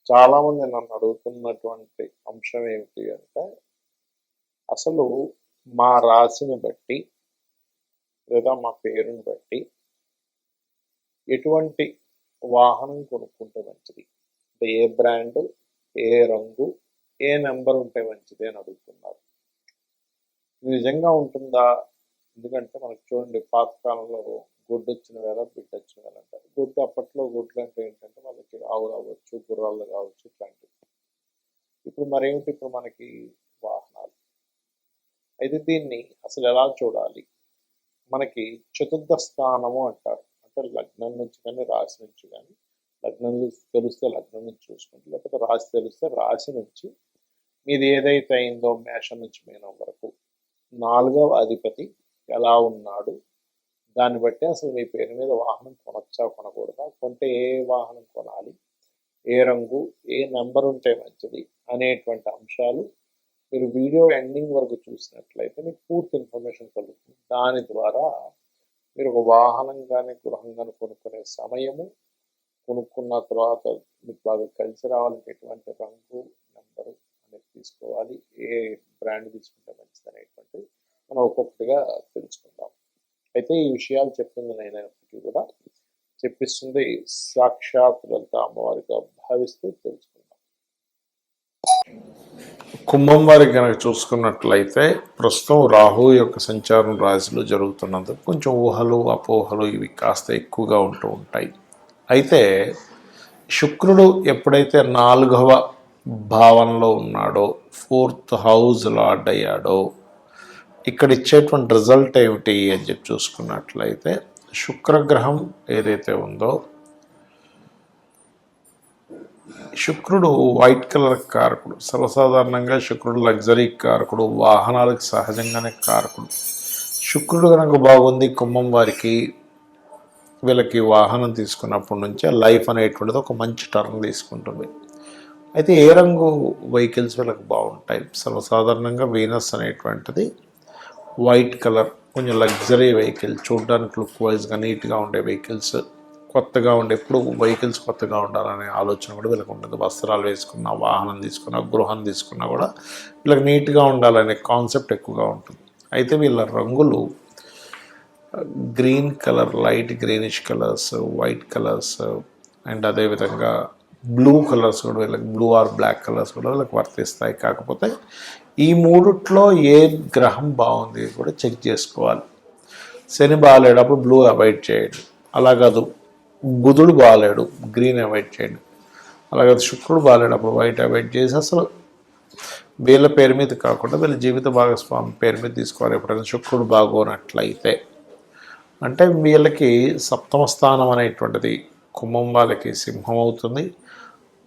చాలామంది నన్ను అడుగుతున్నటువంటి అంశం ఏమిటి అంటే, అసలు మా రాశిని బట్టి లేదా మా పేరుని బట్టి ఎటువంటి వాహనం కొనుక్కుంటే మంచిది? అంటే ఏ బ్రాండ్, ఏ రంగు, ఏ నెంబర్ ఉంటే మంచిది అని అడుగుతున్నారు. ఇది నిజంగా ఉంటుందా? ఎందుకంటే మనకు చూడండి, పాతకాలంలో గుడ్డు వచ్చిన వేళ బిడ్డ వచ్చిన వేళ అంటారు. గుడ్డు అప్పట్లో గుడ్లు అంటే ఏంటంటే వాళ్ళకి ఆవులు అవ్వచ్చు, గుర్రాలు కావచ్చు, ఇట్లాంటివి. ఇప్పుడు మరేమిటి, ఇప్పుడు మనకి వాహనాలు. అయితే దీన్ని అసలు ఎలా చూడాలి? మనకి చతుర్థ స్థానము అంటారు. అంటే లగ్నం నుంచి కానీ రాశి నుంచి కానీ, లగ్నం తెలిస్తే లగ్నం నుంచి చూసుకుంటే, లేకపోతే రాశి తెలిస్తే రాశి నుంచి మీది ఏదైతే అయిందో మేషం నుంచి మీనం వరకు 4వ అధిపతి ఎలా ఉన్నాడు, దాన్ని బట్టి అసలు మీ పేరు మీద వాహనం కొనొచ్చా కొనకూడదా, కొంటే ఏ వాహనం కొనాలి, ఏ రంగు, ఏ నెంబర్ ఉంటే మంచిది అనేటువంటి అంశాలు మీరు వీడియో ఎండింగ్ వరకు చూసినట్లయితే మీకు పూర్తి ఇన్ఫర్మేషన్ కలుగుతుంది. దాని ద్వారా మీరు ఒక వాహనం కానీ గృహం కానీ కొనుక్కునే సమయము, కొనుక్కున్న తర్వాత మీకు బాగా కలిసి రావాలంటే ఎటువంటి రంగు, నెంబరు అనేది తీసుకోవాలి, ఏ బ్రాండ్ తీసుకుంటే మంచిది అనేటువంటిది మనం ఒక్కొక్కటిగా తెలుసుకుందాం. అయితే ఈ విషయాలు చెప్తుంది నేనైనప్పటికీ కూడా చెప్పిస్తుంది సాక్షాత్ లలిత అమ్మవారిగా భావిస్తూ తెలుసుకుందాం. కుంభం వారికి కనుక చూసుకున్నట్లయితే ప్రస్తుతం రాహు యొక్క సంచారం రాశిలో జరుగుతున్నందుకు కొంచెం ఊహలు, అపోహలు ఇవి కాస్త ఎక్కువగా ఉంటూ ఉంటాయి. అయితే శుక్రుడు ఎప్పుడైతే 4వ భావంలో ఉన్నాడో, 4th హౌస్ లార్డ్ అయ్యాడో, ఇక్కడ ఇచ్చేటువంటి రిజల్ట్ ఏమిటి అని చెప్పి చూసుకున్నట్లయితే, శుక్రగ్రహం ఏదైతే ఉందో, శుక్రుడు వైట్ కలర్ కారకుడు. సర్వసాధారణంగా శుక్రుడు లగ్జరీ కారకుడు, వాహనాలకు సహజంగానే కారకుడు. శుక్రుడు కనుక బాగుంది కుంభం వారికి, వీళ్ళకి వాహనం తీసుకున్నప్పటి నుంచే లైఫ్ అనేటువంటిది ఒక మంచి టర్న్ తీసుకుంటుంది. అయితే ఏ రంగు వెహికల్స్ వీళ్ళకి బాగుంటాయి? సర్వసాధారణంగా వీనస్ అనేటువంటిది వైట్ కలర్, కొంచెం లగ్జరీ వెహికల్, చూడడానికి లుక్ వైజ్గా నీట్గా ఉండే వెహికల్స్, కొత్తగా ఉండే, ఎప్పుడు వెహికల్స్ కొత్తగా ఉండాలనే ఆలోచన కూడా వీళ్ళకి ఉంటుంది. వస్త్రాలు వేసుకున్నా, వాహనం తీసుకున్నా, గృహం తీసుకున్నా కూడా వీళ్ళకి నీట్గా ఉండాలనే కాన్సెప్ట్ ఎక్కువగా ఉంటుంది. అయితే వీళ్ళ రంగులు green colour, light greenish colours, white colours and అదేవిధంగా బ్లూ కలర్స్ కూడా వీళ్ళకి, బ్లూ ఆర్ బ్లాక్ కలర్స్ కూడా వీళ్ళకి వర్తిస్తాయి. కాకపోతే ఈ మూడిట్లో ఏ గ్రహం బాగుంది కూడా చెక్ చేసుకోవాలి. శని బాగాలేడప్పుడు బ్లూ అవాయిడ్ చేయండి, అలాగదు బుధుడు బాగాలేడు గ్రీన్ అవాయిడ్ చేయండి, అలాగే శుక్రుడు బాగాలేడప్పుడు వైట్ అవాయిడ్ చేసి అసలు వీళ్ళ పేరు మీద కాకుండా వీళ్ళ జీవిత భాగస్వామి పేరు మీద తీసుకోవాలి. ఎప్పుడైనా శుక్రుడు బాగోనట్లయితే, అంటే వీళ్ళకి 7వ స్థానం అనేటువంటిది కుంభం వాళ్ళకి సింహం అవుతుంది.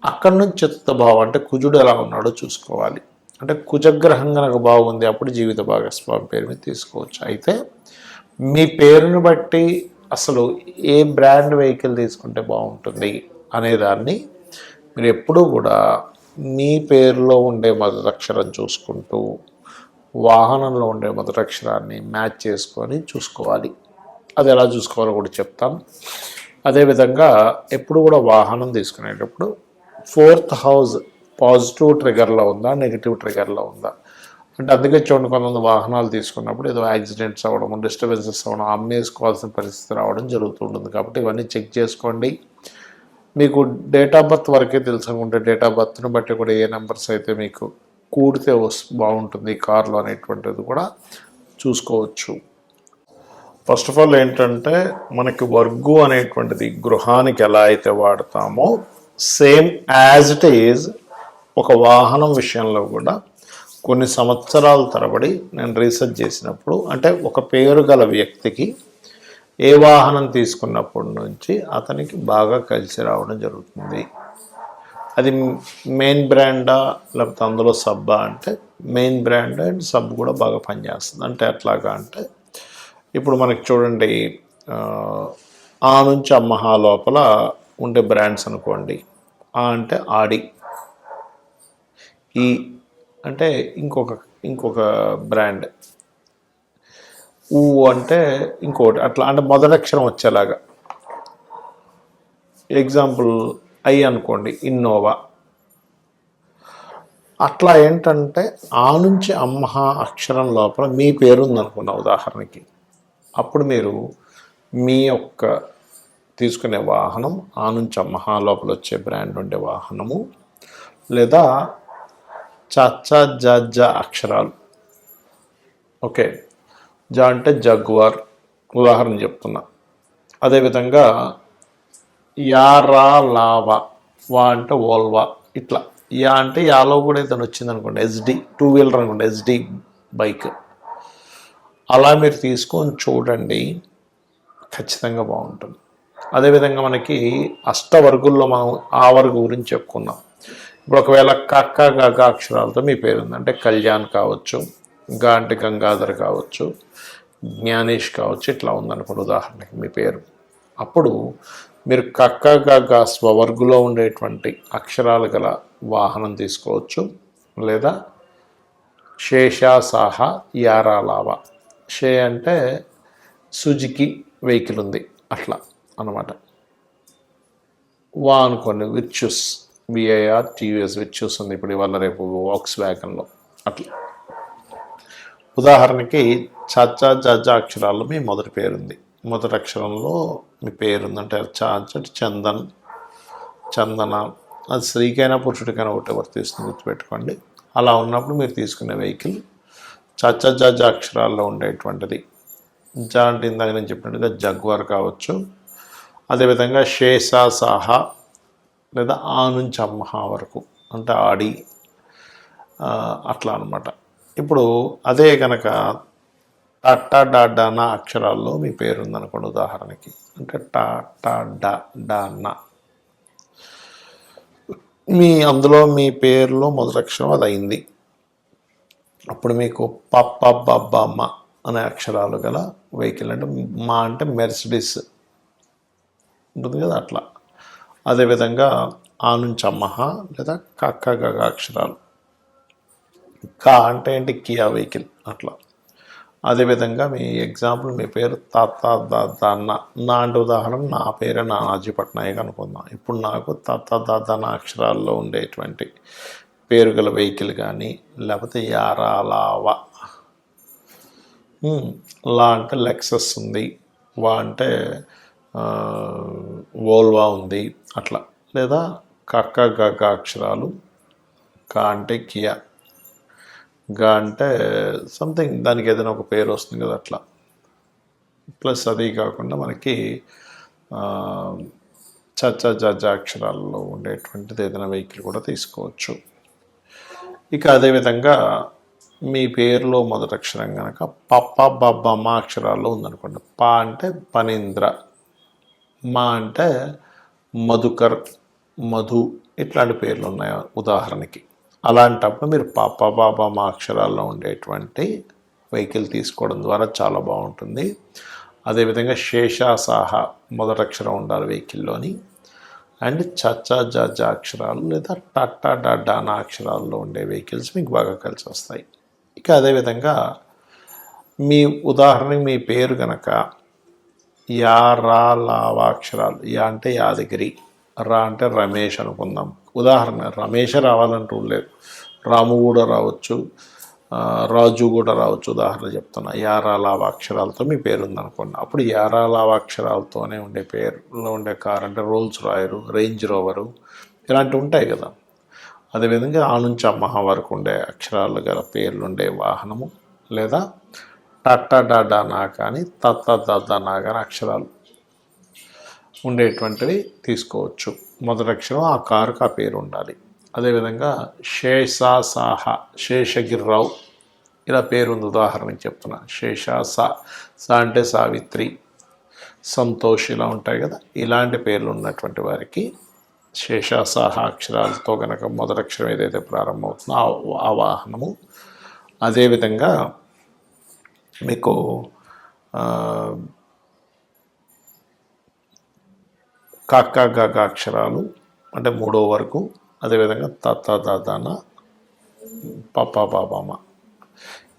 అక్కడి నుంచి చతుర్థ భావం అంటే కుజుడు ఎలా ఉన్నాడో చూసుకోవాలి. అంటే కుజగ్రహం కనుక బాగుంది అప్పుడు జీవిత భాగస్వామి పేరు మీద తీసుకోవచ్చు. అయితే మీ పేరుని బట్టి అసలు ఏ బ్రాండ్ వెహికల్ తీసుకుంటే బాగుంటుంది అనేదాన్ని మీరు ఎప్పుడూ కూడా మీ పేరులో ఉండే మొదటక్షరం చూసుకుంటూ, వాహనంలో ఉండే మొదటక్షరాన్ని మ్యాచ్ చేసుకొని చూసుకోవాలి. అది ఎలా చూసుకోవాలో కూడా చెప్తాను. అదేవిధంగా ఎప్పుడు కూడా వాహనం తీసుకునేటప్పుడు 4th హౌస్ పాజిటివ్ ట్రిగర్లో ఉందా, నెగిటివ్ ట్రిగర్లో ఉందా అంటే, అందుకే చూడండి కొంతమంది వాహనాలు తీసుకున్నప్పుడు ఏదో యాక్సిడెంట్స్ అవ్వడం, డిస్టర్బెన్సెస్ అవ్వడం, అమ్మేసుకోవాల్సిన పరిస్థితి రావడం జరుగుతుంటుంది. కాబట్టి ఇవన్నీ చెక్ చేసుకోండి. మీకు డేట్ ఆఫ్ బర్త్ వరకే తెలుసుకుంటే డేట్ ఆఫ్ బర్త్ని బట్టి కూడా ఏ నెంబర్స్ అయితే మీకు కూడితే బాగుంటుంది కార్లో అనేటువంటిది కూడా చూసుకోవచ్చు. ఫస్ట్ ఆఫ్ ఆల్ ఏంటంటే, మనకి వర్గు అనేటువంటిది గృహానికి ఎలా అయితే వాడతామో సేమ్ యాజ్ ఇట్ ఈజ్ ఒక వాహనం విషయంలో కూడా కొన్ని సంవత్సరాల తరబడి నేను రీసెర్చ్ చేసినప్పుడు, అంటే ఒక పేరు గల వ్యక్తికి ఏ వాహనం తీసుకున్నప్పటి నుంచి అతనికి బాగా కలిసి రావడం జరుగుతుంది. అది మెయిన్ బ్రాండా లేకపోతే అందులో సబ్బా అంటే, మెయిన్ బ్రాండ్ అండ్ సబ్ కూడా బాగా పనిచేస్తుంది. అంటే ఎట్లాగా అంటే, ఇప్పుడు మనకి చూడండి, ఆ నుంచి అమ్మహా లోపల ఉండే బ్రాండ్స్ అనుకోండి. ఆ అంటే ఆడి, ఈ అంటే ఇంకొక బ్రాండ్, ఊ అంటే ఇంకోటి, అట్లా అంటే మొదటక్షరం వచ్చేలాగా. ఎగ్జాంపుల్ ఐ అనుకోండి, ఇన్నోవా, అట్లా ఏంటంటే ఆ నుంచి అమ్మహ అక్షరం లోపల మీ పేరు ఉందనుకున్న ఉదాహరణకి, అప్పుడు మీరు మీ యొక్క తీసుకునే వాహనం ఆ నుంచి అమ్మహ లోపల వచ్చే బ్రాండ్ ఉండే వాహనము, లేదా చ జ అక్షరాలు. ఓకే, జ అంటే జగ్వార్ ఉదాహరణ చెప్తున్నా. అదేవిధంగా యారా లావా, వా అంటే ఓల్వా, ఇట్లా యా అంటే యాలో కూడా ఏదైనా వచ్చింది అనుకోండి, ఎస్డి 2 వీలర్ అనుకోండి, ఎస్డి బైక్, అలా మీరు తీసుకొని చూడండి, ఖచ్చితంగా బాగుంటుంది. అదేవిధంగా మనకి అష్టవర్గుల్లో మనం ఆ వర్గు గురించి చెప్పుకున్నాం. ఇప్పుడు ఒకవేళ కక్క గగ అక్షరాలతో మీ పేరు ఉంది అంటే కళ్యాణ్ కావచ్చు, గా అంటే గంగాధర్ కావచ్చు, జ్ఞానేష్ కావచ్చు, ఇట్లా ఉందనుకోండి ఉదాహరణకి మీ పేరు. అప్పుడు మీరు కక్క గగ స్వవర్గులో ఉండేటువంటి అక్షరాలు గల వాహనం తీసుకోవచ్చు, లేదా శేషాసాహ యారాలావా. షే అంటే సుజుకి వెహికల్ ఉంది అట్లా అన్నమాట. వా అనుకోండి విర్చుస్, విఐఆర్ టీవీఎస్ విర్చుస్ ఉంది ఇప్పుడు ఇవాళ రేపు వాక్స్ వ్యాగన్లో అట్లా. ఉదాహరణకి చ జ అక్షరాల్లో మీ మొదటి పేరుంది, మొదటి అక్షరంలో మీ పేరుందంటే చందన్, చందన, అది స్త్రీకైనా పురుషుడికైనా ఒకటి వర్తిస్తుంది, గుర్తుపెట్టుకోండి. అలా ఉన్నప్పుడు మీరు తీసుకునే వెహికల్ చ జ అక్షరాల్లో ఉండేటువంటిది. జ అంటే ఇందాక నేను చెప్పినట్టుగా జగ్వార్ కావచ్చు, అదేవిధంగా షేషా సాహా, లేదా ఆ నుంచి అమ్మహ వరకు అంటే ఆడి, అట్లా అనమాట. ఇప్పుడు అదే కనుక టా డానా అక్షరాల్లో మీ పేరు ఉందనుకోండి ఉదాహరణకి, అంటే టా డా మీ అందులో మీ పేరులో మొదటి అక్షరం అది అయింది. అప్పుడు మీకు పప్ప బబ్బమ్మ అనే అక్షరాలు గల వెహికల్, అంటే మా అంటే మెర్సిడీస్ ఉంటుంది కదా అట్లా. అదేవిధంగా ఆ నుంచి అమ్మహ, లేదా కక్క గగ అక్షరాలు. కా అంటే ఏంటి కియా వెహికల్ అట్లా. అదేవిధంగా మీ ఎగ్జాంపుల్ మీ పేరు తాత దాన్న, నా అంటే ఉదాహరణ నా పేరే నానాజీ పట్నాయక్ అనుకుందాం. ఇప్పుడు నాకు తాత దాదాన అక్షరాల్లో ఉండేటువంటి పేరు గల వెహికల్ కానీ, లేకపోతే యారాలావా, లా అంటే లెక్సస్ ఉంది, వా అంటే వోల్వా ఉంది అట్లా. లేదా కక్క గగ అక్షరాలు, కా అంటే కియా, గా అంటే సంథింగ్ దానికి ఏదైనా ఒక పేరు వస్తుంది కదా అట్లా. ప్లస్ అది కాకుండా మనకి చ జ అక్షరాల్లో ఉండేటువంటిది ఏదైనా వెహికల్ కూడా తీసుకోవచ్చు. ఇక అదేవిధంగా మీ పేరులో మొదటి అక్షరం కనుక పప్ప బబ్బమ్మ అక్షరాల్లో ఉందనుకోండి. పా అంటే పనీంద్ర, మా అంటే మధుకర్, మధు, ఇట్లాంటి పేర్లు ఉన్నాయి ఉదాహరణకి. అలాంటప్పుడు మీరు పాప బాబమ్మ అక్షరాల్లో ఉండేటువంటి వెహికల్ తీసుకోవడం ద్వారా చాలా బాగుంటుంది. అదేవిధంగా శేషాసాహ మొదటి అక్షరం ఉండాలి వెహికల్లోని, అండ్ చ జ అక్షరాలు లేదా టట్టా డానా అక్షరాల్లో ఉండే వెహికల్స్ మీకు బాగా కలిసి వస్తాయి. ఇక అదేవిధంగా మీ ఉదాహరణకి మీ పేరు కనుక యా రా లావా అక్షరాలు, యా అంటే యాదగిరి, రా అంటే రమేష్ అనుకుందాం. ఉదాహరణ రమేష్ రావాలంటూ లేదు, రాము కూడా రావచ్చు, రాజు కూడా రావచ్చు. ఉదాహరణ చెప్తున్నా, యారా లావా అక్షరాలతో మీ పేరు ఉందనుకోండి. అప్పుడు యారా లావా అక్షరాలతోనే ఉండే పేరులో ఉండే కార్ అంటే రోల్స్ రాయరు, రేంజ్ రోవరు, ఇలాంటివి ఉంటాయి కదా. అదేవిధంగా ఆ నుంచి అమ్మహ వరకు ఉండే అక్షరాలు గల పేర్లు ఉండే వాహనము, లేదా టట్టా డానా కానీ తత్తా కానీ అక్షరాలు ఉండేటువంటివి తీసుకోవచ్చు. మొదటి అక్షరం ఆ కారుకు ఆ పేరు ఉండాలి. అదేవిధంగా శేషాసాహ, శేషగిరిరావు ఇలా పేరు ఉంది ఉదాహరణకి చెప్తున్నా. శేషాసా, సా అంటే సావిత్రి, సంతోష్ ఇలా ఉంటాయి కదా. ఇలాంటి పేర్లు ఉన్నటువంటి వారికి శేషాసాహ అక్షరాలతో కనుక మొదటి అక్షరం ఏదైతే ప్రారంభమవుతుందో ఆ వాహనము. అదేవిధంగా మీకు కక్క గగ అక్షరాలు అంటే మూడో వరకు, అదేవిధంగా తత్త దాదాన పప్ప బాబామ,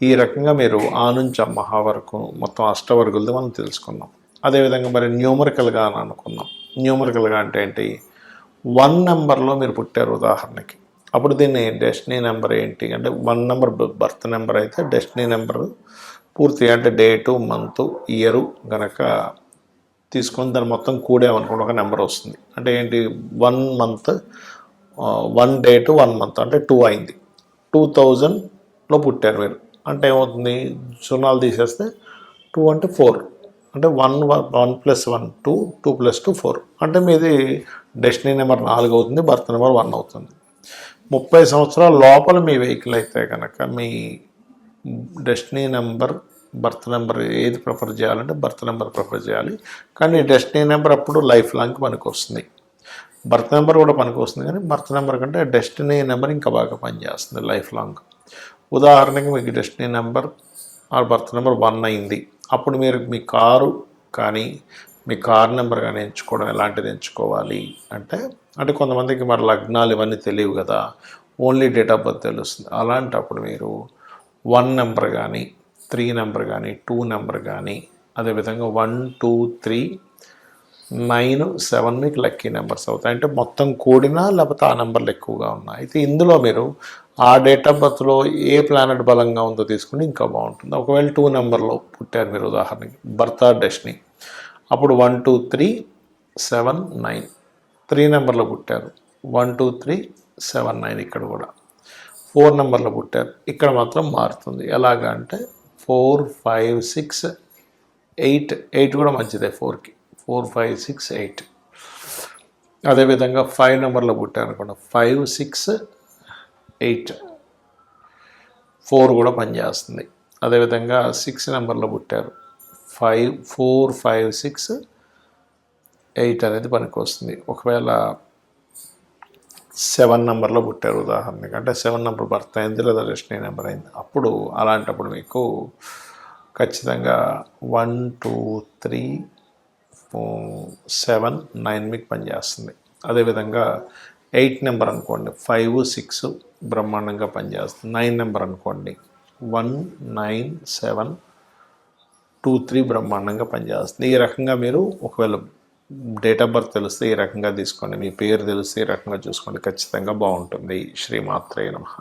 ఈ రకంగా మీరు ఆ నుంచి అమ్మహ వరకు మొత్తం అష్టవర్గులది మనం తెలుసుకున్నాం. అదేవిధంగా మరి న్యూమరికల్గా అని అనుకున్నాం. న్యూమరికల్గా అంటే ఏంటి, 1 నెంబర్లో మీరు పుట్టారు ఉదాహరణకి, అప్పుడు దీన్ని డెస్టినీ నెంబర్ ఏంటి అంటే 1 నెంబర్ బర్త్ నెంబర్ అయితే డెస్టినీ నెంబర్ పూర్తిగా అంటే డేటు మంత్ ఇయరు గనక తీసుకొని దాన్ని మొత్తం కూడేమనుకోండి ఒక నెంబర్ వస్తుంది. అంటే ఏంటి 1 మంత్ 1 డేటు 1 మంత్ అంటే 2 అయింది. 2000లో పుట్టారు మీరు అంటే ఏమవుతుంది, సున్నాలు తీసేస్తే 2 అంటే 4 అంటే 1 ప్లస్ 1 2 2 ప్లస్ 2 4 అంటే మీది డెస్టినీ నెంబర్ 4 అవుతుంది, బర్త్ నెంబర్ 1 అవుతుంది. 30 సంవత్సరాల లోపల మీ వెహికల్ అయితే కనుక మీ డెస్టినీ నెంబర్ బర్త్ నెంబర్ ఏది ప్రిఫర్ చేయాలంటే బర్త్ నెంబర్ ప్రిఫర్ చేయాలి. కానీ డెస్టినీ నెంబర్ అప్పుడు లైఫ్ లాంగ్కి పనికి వస్తుంది. బర్త్ నెంబర్ కూడా పనికి వస్తుంది కానీ బర్త్ నెంబర్ కంటే డెస్టినీ నెంబర్ ఇంకా బాగా పనిచేస్తుంది లైఫ్ లాంగ్. ఉదాహరణకి మీకు డెస్టినీ నెంబర్ ఆ బర్త్ నెంబర్ 1 అయింది, అప్పుడు మీరు మీ కారు కానీ మీ కార్ నెంబర్ కానీ ఎంచుకోవడం ఎలాంటిది ఎంచుకోవాలి అంటే అంటే కొంతమందికి మరి లగ్నాలు ఇవన్నీ తెలియవు కదా, ఓన్లీ డేట్ ఆఫ్ బర్త్ తెలుస్తుంది. అలాంటప్పుడు మీరు 1 నెంబర్ కానీ 3 నెంబర్ కానీ 2 నెంబర్ కానీ అదేవిధంగా 1 2 3 9 7 మీకు లక్కీ నెంబర్స్ అవుతాయి. అంటే మొత్తం కూడినా లేకపోతే ఆ నెంబర్లు ఎక్కువగా ఉన్నాయి. అయితే ఇందులో మీరు ఆ డేట్ ఆఫ్ బర్త్లో ఏ ప్లానెట్ బలంగా ఉందో తీసుకుని ఇంకా బాగుంటుంది. ఒకవేళ 2 నెంబర్లో పుట్టారు మీరు ఉదాహరణకి బర్త్ ఆర్ డెస్టినీ, అప్పుడు 1 2 3 7 9. 3 నెంబర్లో పుట్టారు 1 2 3 7 9. ఇక్కడ కూడా 4 నెంబర్లో పుట్టారు, ఇక్కడ మాత్రం మారుతుంది. ఎలాగా అంటే 4 5 6 8 8 కూడా మంచిదే 4కి 4 5 6 8. అదేవిధంగా 5 నెంబర్లో పుట్టారు అనుకోండి 5 6 8 4 కూడా పనిచేస్తుంది. అదేవిధంగా 6 నెంబర్లో పుట్టారు 5 4 5 6 8 అనేది పనికి వస్తుంది. ఒకవేళ 7 నెంబర్లో పుట్టారు ఉదాహరణకి అంటే 7 నెంబర్ బర్త్ అయింది లేదా డెస్టినీ నెంబర్ అయింది, అప్పుడు అలాంటప్పుడు మీకు ఖచ్చితంగా 1 2 3 7 9 మీకు పనిచేస్తుంది. అదేవిధంగా 8 నెంబర్ అనుకోండి 5 6 బ్రహ్మాండంగా పనిచేస్తుంది. 9 నెంబర్ అనుకోండి 1 9 7 2 3 బ్రహ్మాండంగా పనిచేస్తుంది. ఈ రకంగా మీరు ఒకవేళ డేట్ ఆఫ్ బర్త్ తెలిస్తే ఈ రకంగా తీసుకోండి, మీ పేరు తెలిస్తే ఈ రకంగా చూసుకోండి, ఖచ్చితంగా బాగుంటుంది. శ్రీమాత్రే నమః.